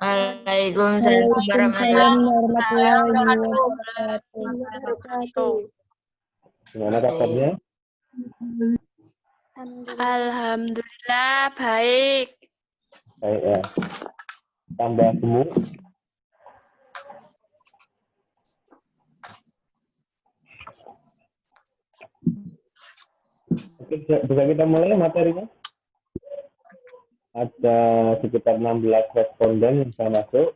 Waalaikumsalam Waalaikumsalam warahmatullahi warahmatullahi wabarakatuh. Gimana kabarnya? Alhamdulillah baik. Baik ya. Tambah gemuk. Oke, bisa kita mulai materinya? Ada sekitar 16 responden yang sudah masuk.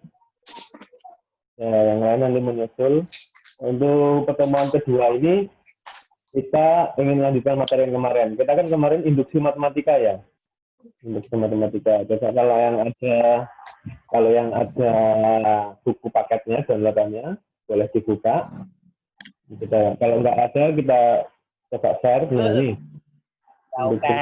Ya, yang lain nanti menyusul. Untuk pertemuan kedua ini, kita ingin lanjutkan materi yang kemarin. Kita kan kemarin induksi matematika ya. Induksi matematika. Terus kalau yang ada buku paketnya, downloadannya, boleh dibuka. Kalau nggak ada, kita coba share dulu nih. Oke.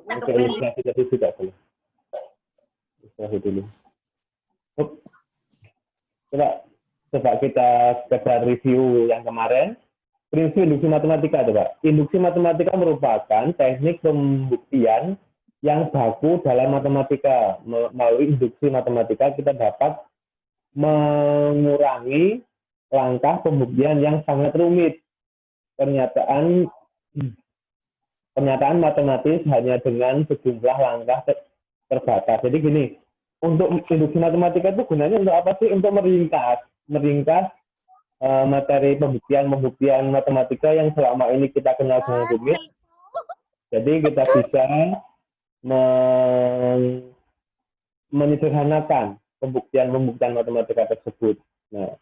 Oke, ilustrasi juga boleh. Ilustrasi dulu. Coba kita sekedar review yang kemarin. Prinsip induksi matematika, coba. Induksi matematika merupakan teknik pembuktian yang baku dalam matematika. Melalui induksi matematika kita dapat mengurangi langkah pembuktian yang sangat rumit. Pernyataan matematis hanya dengan sejumlah langkah terbatas. Jadi gini, untuk induksi matematika itu gunanya untuk apa sih? Untuk meringkas materi pembuktian matematika yang selama ini kita kenal dengan rumit. Jadi kita bisa menyederhanakan pembuktian matematika tersebut. Nah,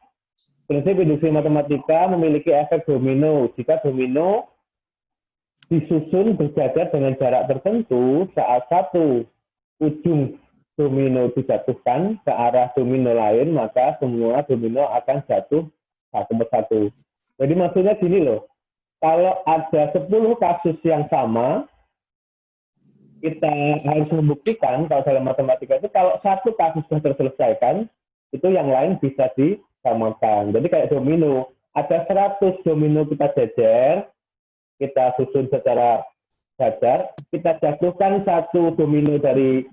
prinsip induksi matematika memiliki efek domino. Jika domino disusun berjajar dengan jarak tertentu, saat satu ujung domino dijatuhkan ke arah domino lain, maka semua domino akan jatuh satu persatu. Jadi maksudnya gini loh, kalau ada 10 kasus yang sama, kita harus membuktikan kalau dalam matematika itu kalau satu kasus sudah terselesaikan, itu yang lain bisa disamakan. Jadi kayak domino, ada 100 domino kita jajar, kita susun secara jajar, kita jatuhkan satu domino dari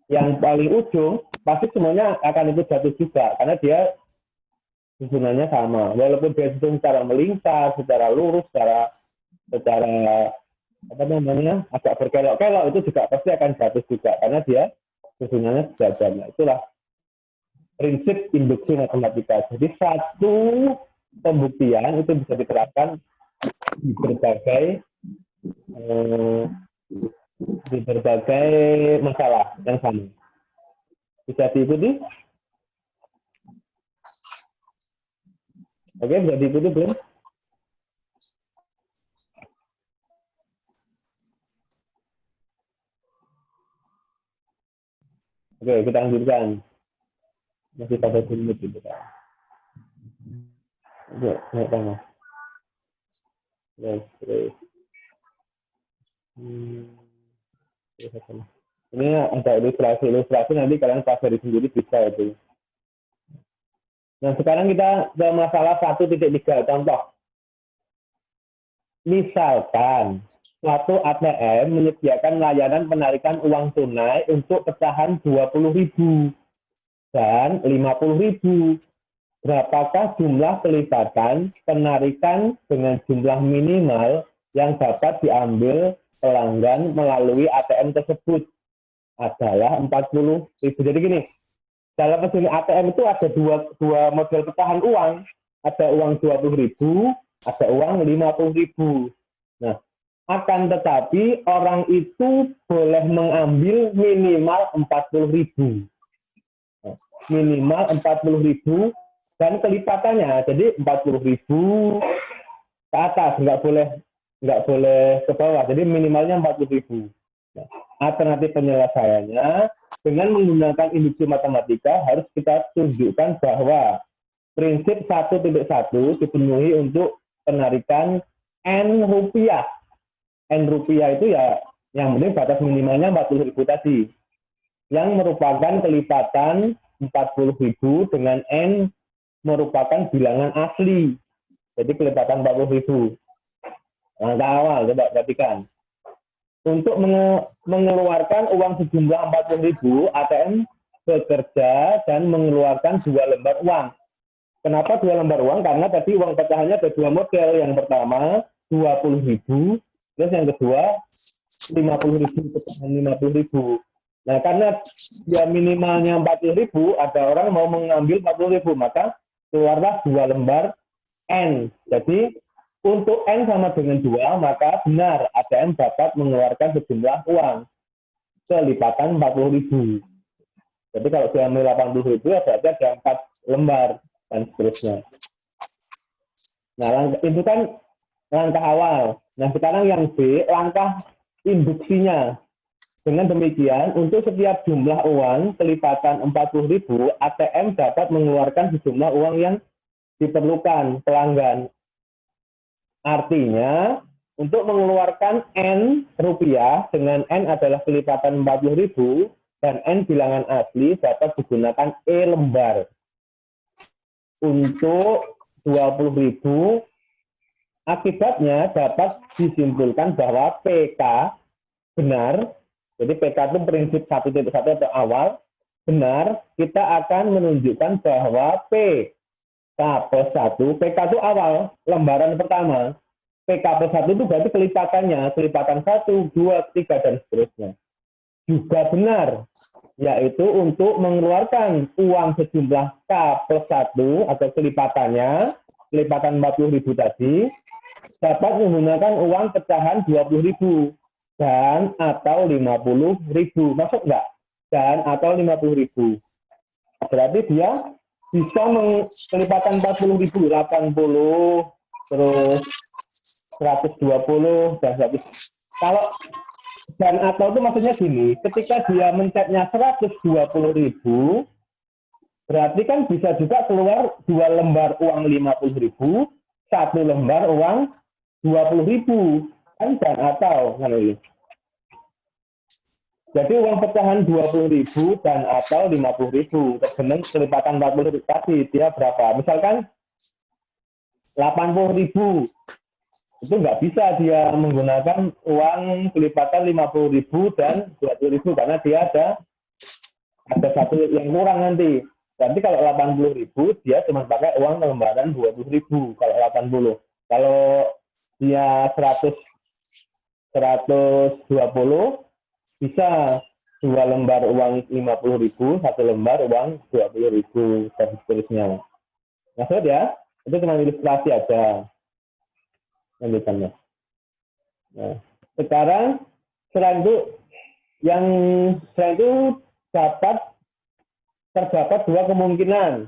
yang paling ujung, pasti semuanya akan itu jatuh juga, karena dia susunannya sama. Walaupun dia susun secara melingkar, secara lurus, secara agak berkelok-kelok, itu juga pasti akan jatuh juga, karena dia susunannya sejajar. Itulah prinsip induksi matematika. Jadi satu pembuktian itu bisa diterapkan di berbagai masalah yang sama. Bisa diikuti? Oke, bisa diikuti belum? Oke, kita lanjutkan. Masih pada menit gitu kan. Oke, naik tengah. Ini ada ilustrasi nanti kalian pelajari sendiri bisa itu. Nah, sekarang kita ke masalah 1.3. Contoh. Misalkan suatu ATM menyediakan layanan penarikan uang tunai untuk pecahan 20.000 dan 50.000. Berapakah jumlah pelibatan penarikan dengan jumlah minimal yang dapat diambil pelanggan melalui ATM tersebut? Adalah 40.000. Jadi gini, dalam mesin ATM itu ada dua model pecahan uang. Ada uang 20.000, ada uang 50.000. Nah, akan tetapi orang itu boleh mengambil minimal 40.000. Minimal 40.000 dan kelipatannya. Jadi 40.000 ke atas, nggak boleh ke bawah. Jadi minimalnya 40.000. Nah, alternatif penyelesaiannya dengan menggunakan induksi matematika harus kita tunjukkan bahwa prinsip 1.1 dipenuhi untuk penarikan N rupiah. N rupiah itu ya yang penting batas minimalnya 40.000 tadi, yang merupakan kelipatan 40.000 dengan N merupakan bilangan asli. Jadi kelipatan 40.000. Langkah awal, coba perhatikan. Untuk mengeluarkan uang sejumlah 40.000, ATM bekerja dan mengeluarkan 2 lembar uang. Kenapa 2 lembar uang? Karena tadi uang pecahannya ada 2 model. Yang pertama 20.000, terus yang kedua 50.000, pecahan 50.000. Nah, karena dia minimalnya 40.000, ada orang mau mengambil 40.000, maka keluarlah 2 lembar N. Jadi untuk N sama dengan 2, maka benar ATM dapat mengeluarkan sejumlah uang kelipatan 40.000. Jadi kalau dia ambil 80.000, ya berarti ada 4 lembar dan seterusnya. Nah, itu kan langkah awal. Nah, sekarang yang B, langkah induksinya. Dengan demikian, untuk setiap jumlah uang kelipatan 40.000, ATM dapat mengeluarkan sejumlah uang yang diperlukan pelanggan. Artinya, untuk mengeluarkan N rupiah dengan N adalah kelipatan 40.000 dan N bilangan asli dapat digunakan E lembar. Untuk 20.000, akibatnya dapat disimpulkan bahwa PK benar. Jadi PK itu prinsip 1.1 atau awal. Benar, kita akan menunjukkan bahwa P K+1, PK itu awal, lembaran pertama. PK+1 itu berarti kelipatannya, kelipatan 1, 2, 3, dan seterusnya. Juga benar, yaitu untuk mengeluarkan uang sejumlah K+1 atau kelipatannya, kelipatan 40.000 tadi, dapat menggunakan uang pecahan 20.000 dan atau 50.000. Masuk nggak? Dan atau 50.000. Berarti dia bisa kelipatan 40.000, 80, terus 120, dan 100. Kalau dan atau itu maksudnya gini, ketika dia mencetnya 120.000, berarti kan bisa juga keluar 2 lembar uang 50.000, 1 lembar uang 20.000, kan dan atau. Jadi uang pecahan 20.000 dan atau 50.000, tergantung kelipatan 40.000 tadi, dia berapa? Misalkan 80.000, itu nggak bisa dia menggunakan uang kelipatan 50.000 dan 20.000 karena dia ada satu yang kurang nanti. Nanti kalau 80.000 dia cuma pakai uang lembaran 20.000 kalau 80. Kalau dia 120 bisa 2 lembar uang 50.000, 1 lembar uang 20.000 dan seterusnya. Maksud ya, itu cuma ilustrasi aja. Lanjutannya. Nah, sekarang selain itu terdapat 2 kemungkinan.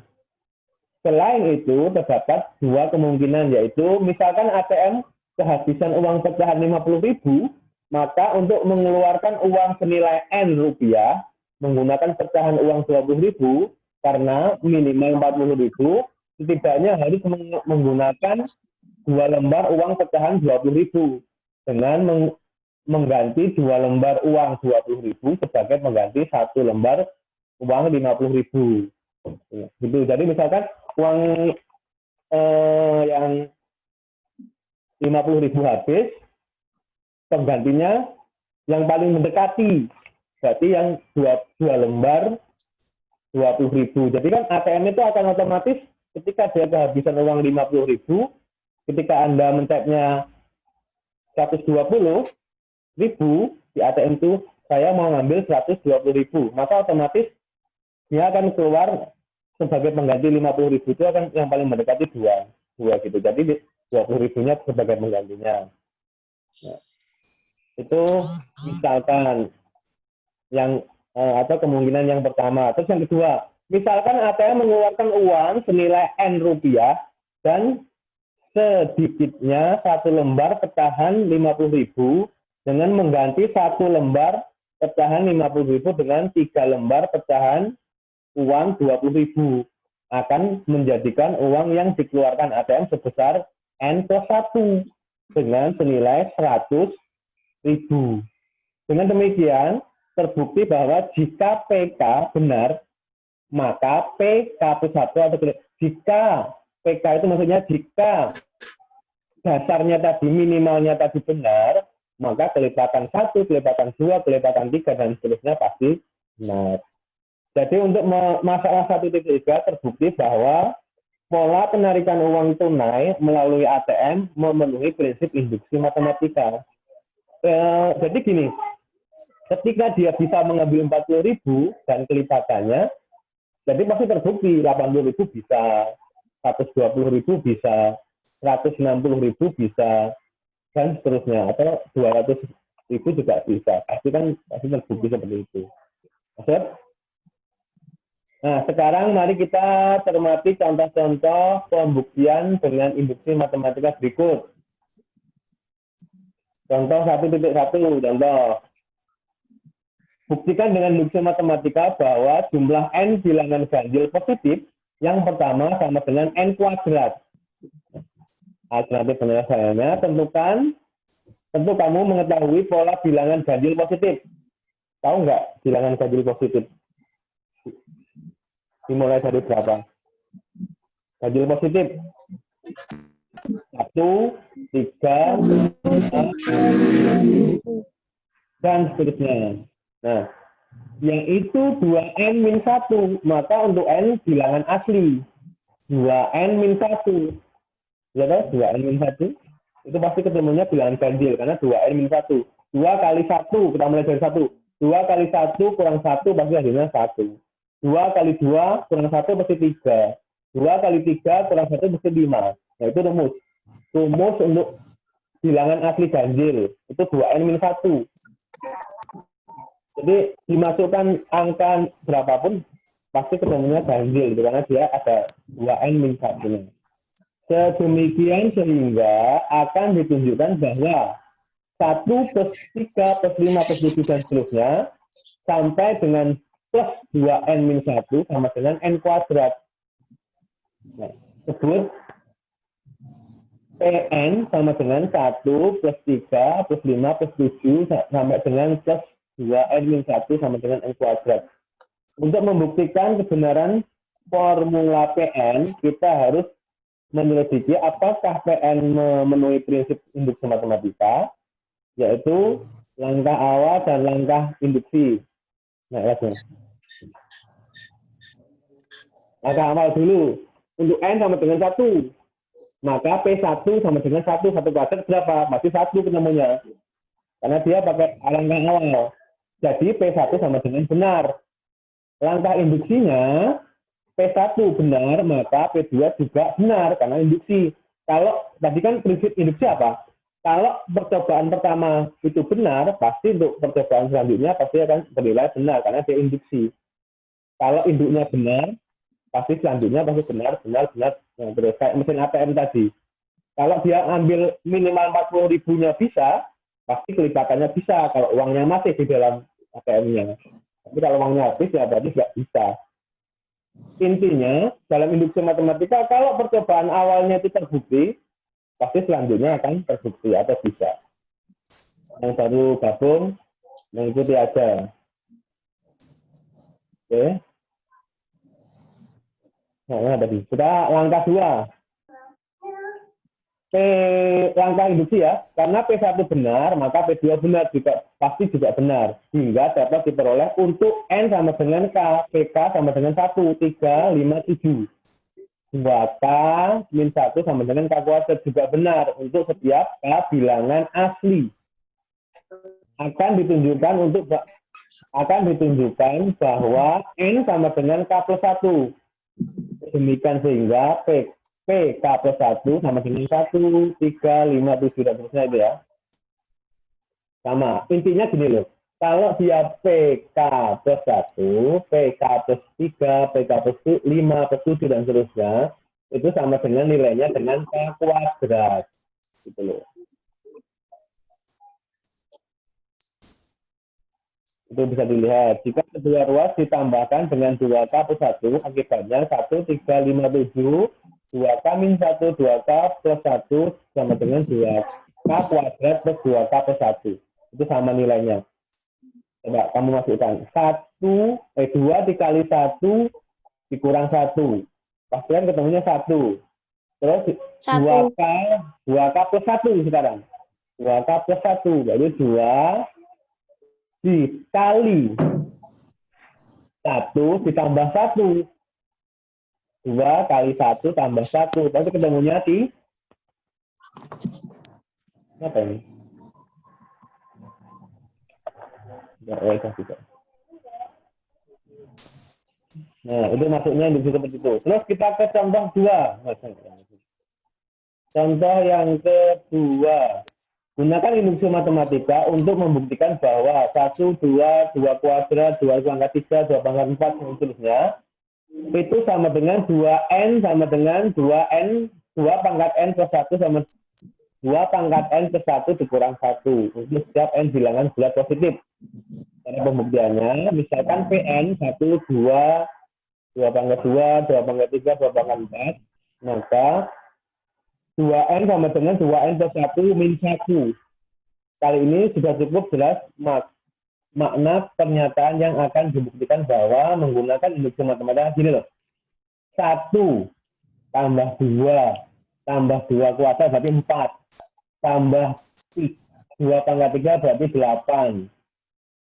Selain itu terdapat 2 kemungkinan, yaitu misalkan ATM kehabisan uang pecahan 50.000, maka untuk mengeluarkan uang senilai N rupiah menggunakan pecahan uang 20.000 karena minimal 40.000, setidaknya harus menggunakan 2 lembar uang pecahan 20.000 dengan mengganti 2 lembar uang 20.000 sebagai pengganti 1 lembar uang 50.000. Gitu. Jadi misalkan uang yang 50.000 habis, penggantinya yang paling mendekati, berarti yang 2 lembar 20.000. Jadi kan ATM itu akan otomatis ketika dia kehabisan uang 50.000, ketika Anda mencetnya 120.000 di ATM itu, saya mau ngambil 120.000, maka otomatis dia akan keluar sebagai pengganti 50.000 itu akan yang paling mendekati 2 gitu. Jadi 20.000-nya sebagai penggantinya. Nah, itu misalkan yang atau kemungkinan yang pertama. Terus yang kedua, misalkan ATM mengeluarkan uang senilai N rupiah dan sedikitnya 1 lembar pecahan 50.000 dengan mengganti 1 lembar pecahan 50.000 dengan 3 lembar pecahan uang 20.000, akan menjadikan uang yang dikeluarkan ATM sebesar N plus 1 dengan senilai 100.000. Dengan demikian, terbukti bahwa jika PK benar, maka PK plus 1 atau jika PK itu maksudnya jika dasarnya tadi, minimalnya tadi benar, maka kelipatan 1, kelipatan 2, kelipatan 3, dan seterusnya pasti benar. Jadi untuk masalah 1.3 terbukti bahwa pola penarikan uang tunai melalui ATM memenuhi prinsip induksi matematika. Jadi gini, ketika dia bisa mengambil 40.000 dan kelipatannya, jadi pasti terbukti 80.000 bisa, 120.000 bisa, 160.000 bisa, dan seterusnya, atau 200.000 juga bisa. Pasti terbukti seperti itu. Maksud? Nah, sekarang mari kita cermati contoh-contoh pembuktian dengan induksi matematika berikut. Contoh 1.1, contoh. Buktikan dengan induksi matematika bahwa jumlah N bilangan ganjil positif yang pertama sama dengan N kuadrat. Alternatif penyelesaiannya, tentu kamu mengetahui pola bilangan ganjil positif. Tahu nggak bilangan ganjil positif? Dimulai dari berapa? Ganjil positif 1, 3, 5, dan seterusnya. Nah, yang itu 2N-1, maka untuk N bilangan asli 2N-1. Ya kan? 2N-1 itu pasti ketemunya bilangan ganjil karena 2N-1. 2 kali 1, kita mulai dari 1. 2 kali 1 kurang 1 pasti hasilnya 1. 2 kali 2 kurang 1 pasti 3. 2 kali 3 kurang 1 pasti 5. Nah, itu rumus. Rumus untuk bilangan asli ganjil. Itu 2N-1. Jadi, dimasukkan angka berapapun, pasti ketemunya ganjil. Karena dia ada 2N-1. Sedemikian sehingga akan ditunjukkan bahwa 1 plus 3 plus 5 plus 7 dan seterusnya, sampai dengan plus 2N-1 sama dengan N kuadrat. Nah, sebut PN sama dengan 1 plus 3 plus 5 plus 7 sampai dengan plus 2N-1 sama dengan N kuadrat. Untuk membuktikan kebenaran formula PN, kita harus menyelidiki apakah PN memenuhi prinsip induksi matematika, yaitu langkah awal dan langkah induksi. Nah, lihat. Langkah awal dulu. Untuk N sama dengan 1. Maka P1 sama dengan 1. 1 kuadrat berapa? Masih 1 ketemunya. Karena dia pakai langkah awal. Jadi P1 sama dengan benar. Langkah induksinya, P1 benar, maka P2 juga benar. Karena induksi. Kalau tadi kan prinsip induksi apa? Kalau percobaan pertama itu benar, pasti untuk percobaan selanjutnya pasti akan bernilai benar. Karena dia induksi. Kalau induknya benar, pasti selanjutnya pasti benar. Yang terus kayak mesin ATM tadi. Kalau dia ambil minimal 40.000-nya bisa, pasti kelipatannya bisa. Kalau uangnya masih di dalam ATM-nya. Tapi kalau uangnya habis, ya berarti nggak bisa. Intinya, dalam induksi matematika, kalau percobaan awalnya itu terbukti, pasti selanjutnya akan terbukti atau bisa. Yang baru gabung, mengikuti aja. Oke. Nah, tadi. Kita langkah 2. Langkah induksi ya. Karena P1 benar, maka P2 benar juga. Pasti juga benar. Hingga dapat diperoleh untuk N sama dengan K. PK sama dengan 1, 3, 5, 7. 2K min 1 sama dengan K kuadrat juga benar. Untuk setiap K bilangan asli. Akan ditunjukkan bahwa N sama dengan K plus 1. Demikian sehingga PK plus 1 sama dengan 1, 3, 5, 7, dan seterusnya itu ya. Sama. Intinya gini loh. Kalau dia PK plus 1, PK plus 3, PK plus 5, plus 7, dan seterusnya, itu sama dengan nilainya dengan K kuadrat. Gitu loh. Itu bisa dilihat. Jika kedua ruas ditambahkan dengan 2K plus 1, akibatnya 1, 3, 5, 7, 2K min 1, 2K plus 1 sama dengan 2K kuadrat plus 2K plus 1. Itu sama nilainya. Coba kamu masukkan. 2 dikali 1 dikurang 1. Pastikan ketemunya 1. Terus 2K, 2K plus 1 sekarang. 2K plus 1. Jadi 2 dikali 1 ditambah 1. 2 kali 1 tambah 1. Pasti ketemunya di apa ini? Nah, itu maksudnya seperti itu. Terus kita ke contoh 2. Contoh yang kedua. Gunakan induksi matematika untuk membuktikan bahwa 1, 2, 2 kuadrat, 2 pangkat 3, 2 pangkat 4, dan seterusnya, itu sama dengan 2N sama dengan 2N, 2 pangkat N plus 1 sama 2 pangkat N plus 1 dikurang 1. Untuk setiap N bilangan bulat positif. Cara pembuktiannya, misalkan PN 1, 2, 2 pangkat 2, 2 pangkat 3, 2 pangkat 4, maka 2N sama dengan 2N plus 1 min 1. Kali ini sudah cukup jelas makna pernyataan yang akan dibuktikan bahwa menggunakan induksi matematika gini loh. 1 tambah 2 tambah 2 kuadrat berarti 4. Tambah 2 pangkat 3 berarti 8.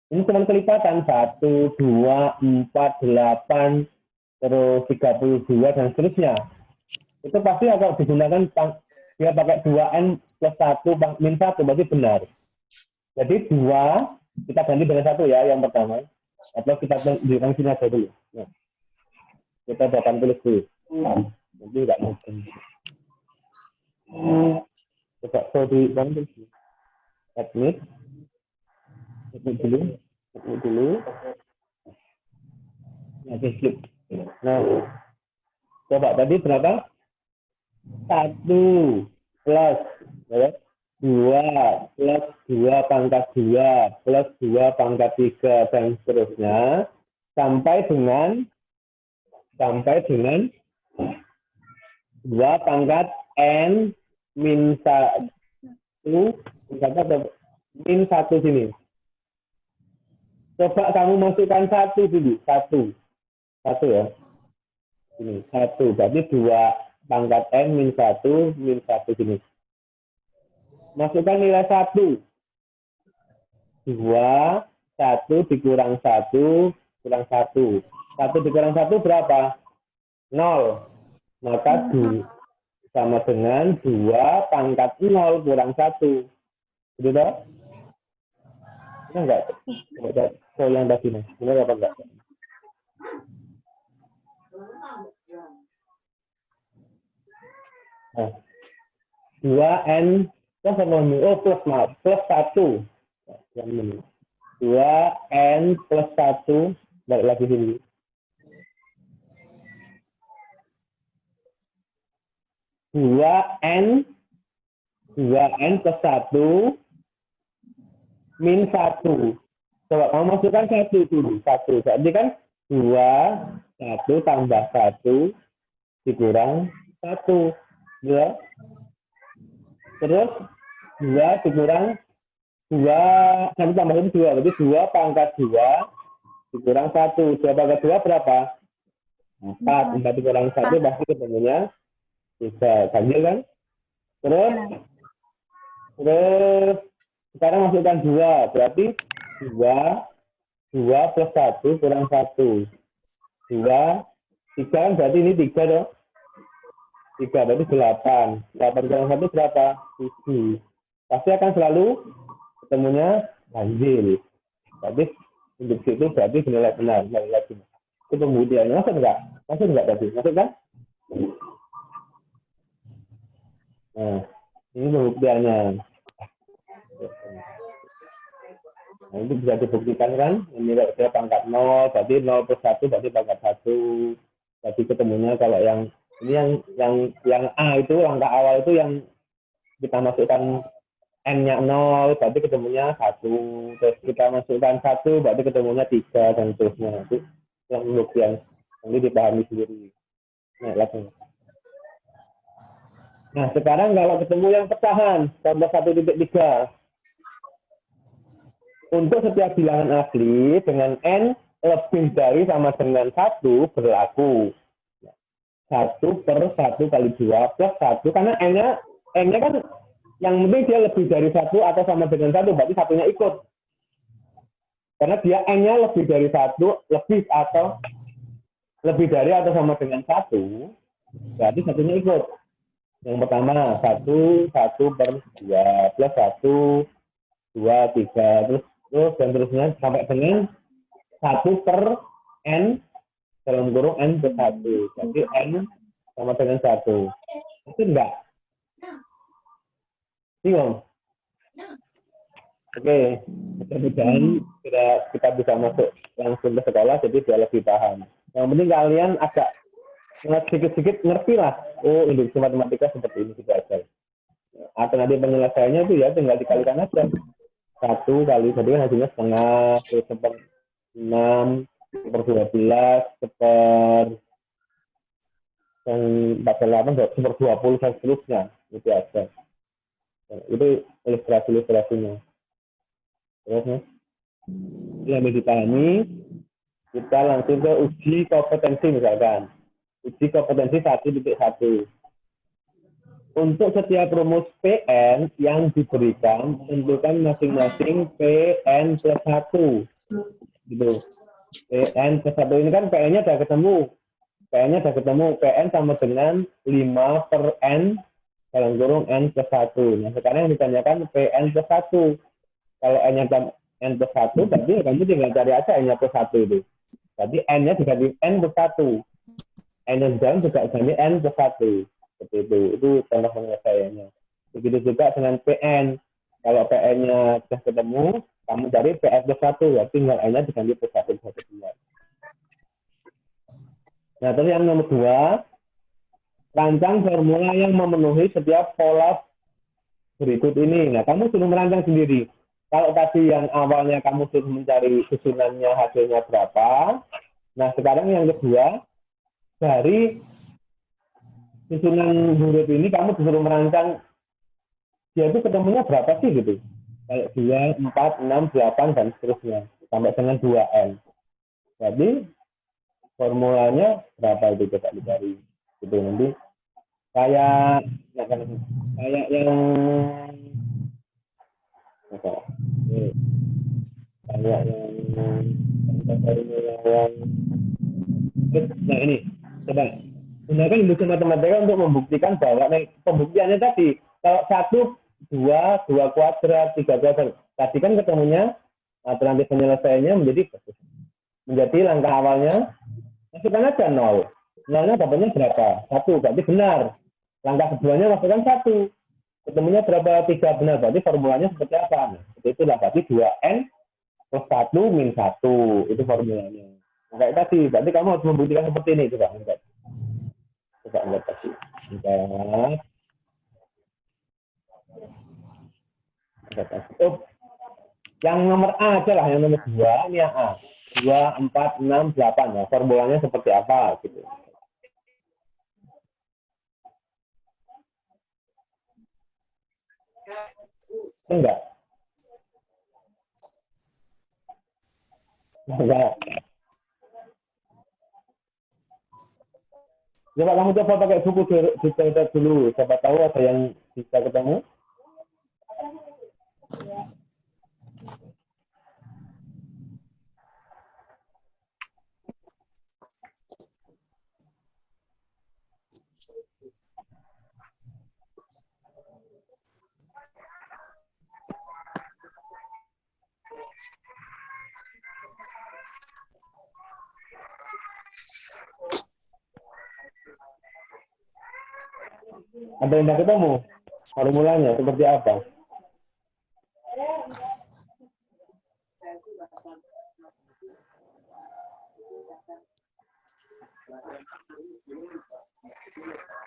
Ini cuma kelipatan. 1, 2, 4, 8, terus 32, dan seterusnya. Itu pasti akan digunakan dia pakai 2N plus 1 min 1 berarti benar. Jadi 2 kita ganti dengan 1 ya yang pertama. Atau kita tunjukkan sini aja dulu. Nah, kita akan tulis dulu. Nanti nggak mungkin. Coba di bantu. Admit dulu. Nah, coba tadi berapa? 1 plus 2 plus 2 pangkat 2 plus 2 pangkat 3 dan seterusnya sampai dengan 2 pangkat N min 1 min 1 sini. Coba kamu masukkan 1 dulu. 1 ya. Ini 1 berarti 2 pangkat N min 1 sini. Masukkan nilai 1. 2, 1 dikurang 1, kurang 1. 1 dikurang 1 berapa? 0. Maka 2 sama dengan 2 pangkat 0 kurang 1. Betul tak? Ini enggak? Coba yang tadi. Benar apa enggak? Nah, 2N plus 1. 2N plus 1, balik lagi dulu. 2N plus 1 min 1. Coba kamu masukkan 1 dulu. 1. Berarti kan 2, 1 tambah 1 dikurang 1. Ya. Terus 2 dikurang 2, 1 tambahin 2, berarti 2 pangkat 2 dikurang 1. 2 pangkat 2 berapa? 4. 4 dikurang 1 pasti ketemunya 3. Ganjil kan? Terus sekarang masukkan 2, berarti 2 plus 1 kurang 1. 2, 3 kan berarti ini 3 dong. 3 berarti 8. 8 kurang 1 berapa? 7. Pasti akan selalu ketemunya ganjil. Berarti induksi itu berarti nilai benar. Itu pembuktiannya. Masuk enggak? Masuk enggak tadi? Masuk kan? Nah, ini pembuktiannya. Nah, itu bisa dibuktikan kan? Ini dia pangkat 0, berarti 0 plus 1 berarti pangkat 1. Jadi ketemunya kalau yang ini yang A itu, langkah awal itu yang kita masukkan N-nya 0, berarti ketemunya 1. Terus kita masukkan 1, berarti ketemunya 3, dan seterusnya. Itu yang pembuktian. Nanti dipahami sendiri. Nah, langsung. Nah, sekarang kalau ketemu yang pecahan, contoh 1.3. Untuk setiap bilangan asli dengan N lebih dari sama dengan 1 berlaku. 1 per 1 kali 2 plus 1, karena N-nya kan yang penting dia lebih dari 1 atau sama dengan 1, berarti satunya ikut. Karena dia N-nya lebih dari 1, lebih atau lebih dari atau sama dengan 1, berarti satunya ikut. Yang pertama, 1 per 2, plus 1, 2, 3, terus dan terusnya sampai dengan 1 per N, dalam kurung N ke 1. Berarti N sama dengan 1. Itu enggak? Bingung? Oke, mudah-mudahan kita bisa masuk langsung ke sekolah, jadi biar lebih paham. Yang penting kalian agak sedikit-sedikit ngerti lah, oh induksi matematika seperti ini kita ajar. Atau nanti penyelesaiannya itu ya tinggal dikalikan aja. 1 kali, jadi kan hasilnya setengah, terus per 6, per 12, per 48, per 20, dan seterusnya. Itu aja. Itu ilustrasi-ilustrasinya. Terus, yang dipahami, kita langsung ke uji kompetensi misalkan. Uji kompetensi 1.1. Untuk setiap rumus PN yang diberikan, tentukan masing-masing PN plus 1. Gitu. PN plus 1 ini kan PN-nya sudah ketemu. PN-nya sudah ketemu. PN sama dengan 5 per N, dalam kurung N plus 1. Nah, sekarang yang ditanyakan PN plus 1. Kalau N-nya N plus 1, berarti kamu tinggal cari aja N-nya plus 1 itu. Berarti N-nya diganti N plus 1. N-nya juga diganti N plus 1. Seperti itu contoh penyelesaiannya. Begitu juga dengan PN. Kalau PN-nya sudah ketemu, kamu cari PN plus 1. Ya, tinggal N-nya diganti plus 1. Nah, terus yang nomor 2, rancang formula yang memenuhi setiap pola berikut ini. Nah, kamu suruh merancang sendiri. Kalau tadi yang awalnya kamu suruh mencari susunannya hasilnya berapa, nah sekarang yang kedua, dari susunan huruf ini kamu disuruh merancang dia itu ketemunya berapa sih gitu. Kayak 2, 4, 6, 8, dan seterusnya. Sampai dengan 2N. Jadi formulanya berapa itu coba dicari. Gitu nanti. Kayak yang nah ini coba gunakan induksi matematika untuk membuktikan bahwa pembuktiannya tadi kalau 1, 2 kuadrat, 3 kuadrat tadi kan ketemunya alternatif penyelesaiannya menjadi langkah awalnya masukkan aja 0. 0-nya dapatnya berapa? 1, berarti benar. Langkah keduanya masukkan 1. Ketemunya berapa? 3, benar. Berarti formulanya seperti apa? Nah, seperti itulah. Berarti 2N plus 1 min 1. Itu formulanya. Nah, kayak tadi. Berarti kamu harus membuktikan seperti ini. Coba angkat. Coba angkat tadi. Angkat tadi. Oh, yang nomor A aja lah. Yang nomor 2. Ini yang A. 2, 4, 6, 8. Nah, formulanya seperti apa? Gitu. Enggak. Enggak. Coba kamu coba pakai buku dicatat dulu. Siapa tahu ada yang bisa ketemu. Ada yang tidak ketemu? Formulanya seperti apa?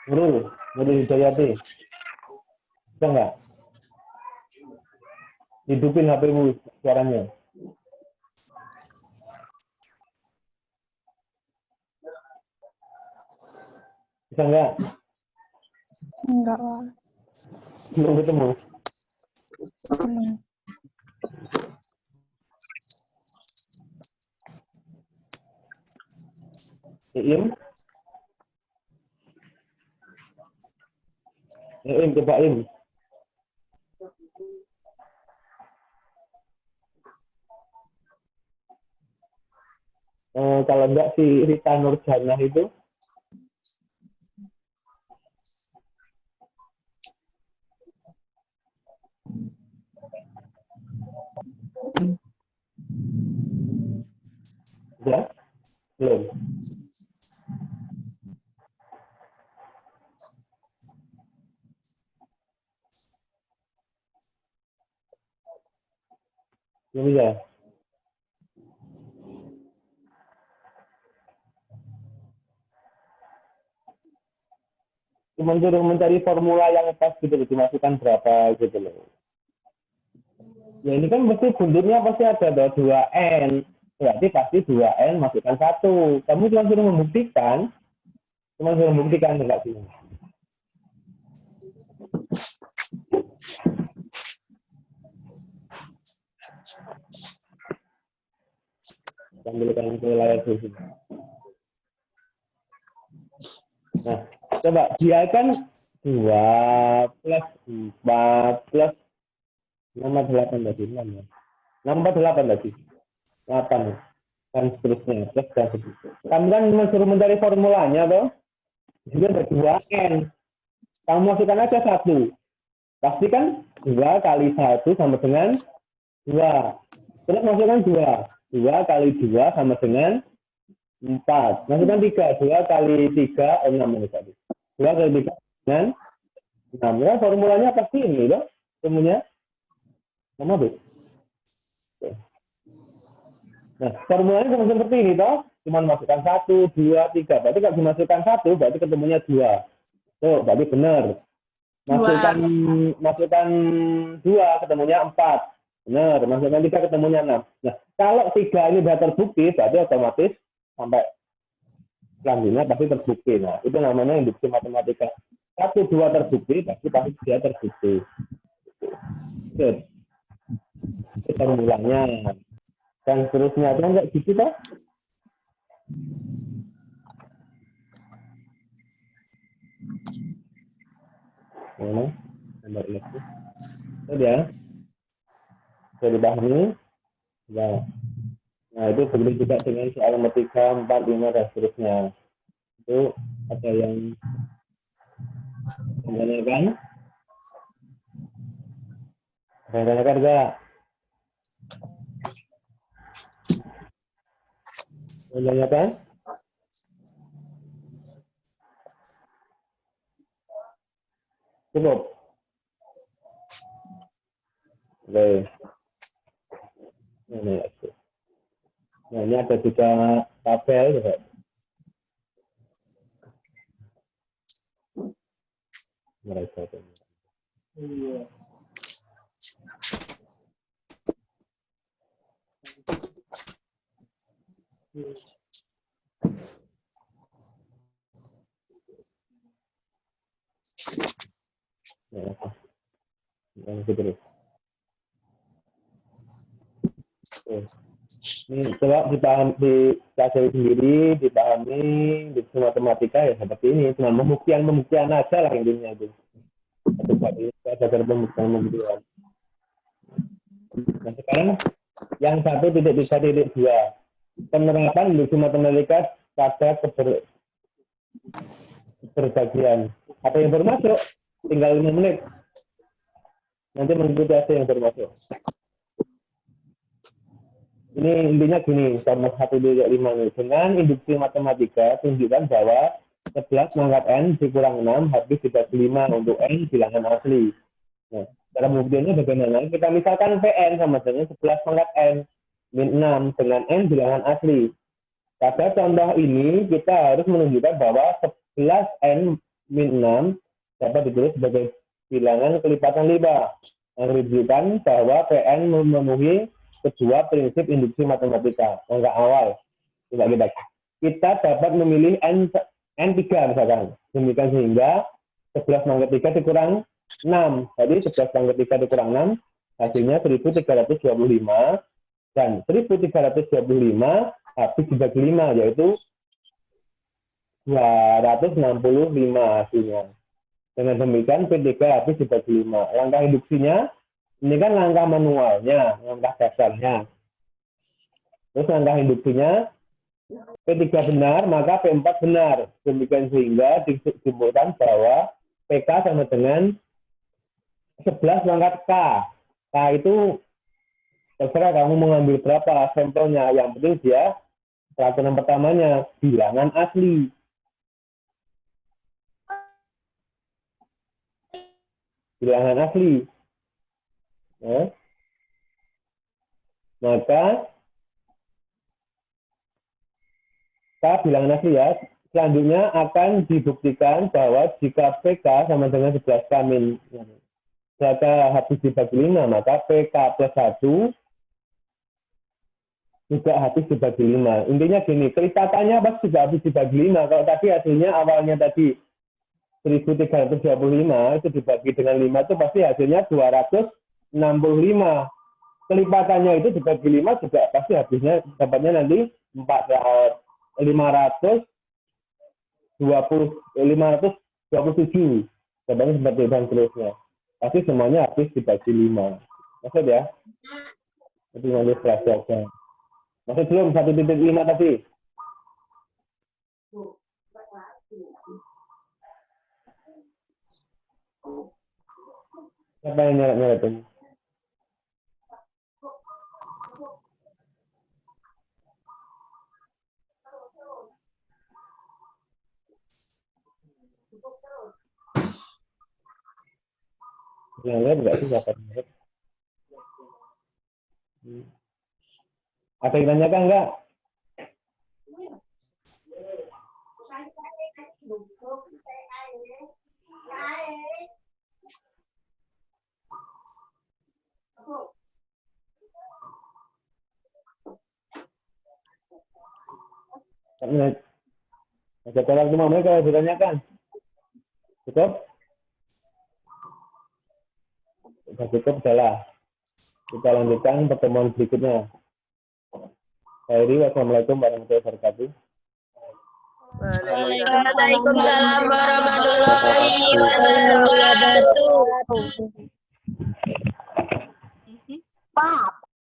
Nurul Hidayati. Bisa nggak? Hidupin HP-mu suaranya. Bisa nggak? Enggak lah. Belum ketemu. Iim? Iim, coba Iim. Kalau enggak si Rita Nurjana itu, ya? Belum. Belum bisa. Cuma suruh mencari formula yang pas gitu loh, dimasukkan berapa gitu loh. Ya ini kan mesti buntutnya pasti ada 2N. Berarti pasti 2N masukkan 1. Kamu cuma suruh membuktikan enggak sih? Tampilkan ke layar di sini. Nah, coba dia kan 2 plus 4 plus 6 8 tadi 6 ya. 6 4 8 tadi. 8 dan seterusnya. Plus dan seterusnya. Kamu kan suruh mencari formulanya toh. Di sini ada 2N. Kamu masukkan aja 1. Pasti kan 2 kali 1 sama dengan 2. Terus masukkan 2. 2 kali 2 sama dengan 4. Masukkan 3. 2 kali 3, 6 ini tadi. 2 kali 3 dengan 6. Ya, formulanya pasti ini loh. Semuanya. Sama tuh. Nah, formulanya sama seperti ini toh. Cuma masukkan 1, 2, 3. Berarti kalau dimasukkan 1, berarti ketemunya 2. Tuh, berarti benar. Masukkan 2, ketemunya 4. Benar, masukkan 3, ketemunya 6. Nah, kalau 3 ini sudah terbukti, berarti otomatis sampai selanjutnya pasti terbukti. Nah, itu namanya induksi matematika. 1, 2 terbukti, pasti dia terbukti. Oke. Itu formulanya. Dan seterusnya, itu enggak gitu toh? Nah, nomor ini. Itu dia. Bisa dipahami? Ya. Nah, itu begitu juga dengan soal nomor 3, 4, 5, dan seterusnya. Itu ada yang menanyakan? Ada yang menanyakan enggak? Menanyakan? Cukup? Oke. Nah, ini ada juga tabel. Coba. Mereka. Iya. Yang terus. Ini coba dipelajari sendiri, dipahami, di matematika ya seperti ini. Cuma pembuktian aja lah intinya itu. Coba belajar pembuktian. Nah sekarang yang 1.3.2 penerapan induksi matematika pada keberbagian. Apa yang baru masuk? Tinggal 5 menit. Nanti mengikuti hasil yang baru masuk. Ini intinya gini, format 1.5 ini. Dengan induksi matematika, tunjukkan bahwa 11 mangkat N dikurang 6 habis dibagi 5 untuk N bilangan asli. Nah, cara pembuktiannya bagaimana? Kita misalkan Pn sama dengan 11 pangkat N min 6 dengan N bilangan asli. Pada contoh ini, kita harus menunjukkan bahwa 11 N min 6 dapat ditulis sebagai bilangan kelipatan 5. menunjukkan bahwa PN memenuhi kedua prinsip induksi matematika. Langkah awal, coba kita dapat memilih N3 misalkan. Demikian sehingga 11 pangkat 3 dikurang 6. Jadi 11 pangkat 3 dikurang 6, hasilnya 1325. Dan 1325 habis dibagi 5, yaitu 265 hasilnya. Dengan demikian P3 habis dibagi 5. Langkah induksinya, ini kan langkah manualnya, langkah dasarnya. Terus langkah induksinya, P3 benar, maka P4 benar. Demikian sehingga disimpulkan bahwa PK sama dengan 11 pangkat K. K itu terserah kamu mengambil berapa sampelnya. Yang penting dia peraturan pertamanya bilangan asli. Bilangan asli. Ya. Maka K bilangan asli ya. Selanjutnya akan dibuktikan bahwa jika PK sama dengan 11 K min jika habis dibagi 5, maka PK plus 1 juga habis dibagi 5. Intinya gini, kelipatannya pasti juga habis dibagi 5. Kalau tadi hasilnya awalnya tadi 1325 itu dibagi dengan 5 itu pasti hasilnya 265. Kelipatannya itu dibagi 5 juga pasti habisnya dapatnya nanti 527. Dapatnya seperti itu dan terusnya. Pasti semuanya habis dibagi 5. Maksud ya? Itu nanti setelah jaga. Maksud belum 1.5 tadi? Siapa yang nyeret-nyeret ini? Yang lihat nggak sih siapa yang nyeret? Ada yang tanyakan nggak? Ada tolak 5 menit kalau ditanyakan. Cukup? Sudah cukup, salah. Kita lanjutkan pertemuan berikutnya. Wassalamualaikum warahmatullahi wabarakatuh. Waalaikumsalam warahmatullahi wabarakatuh. Pak.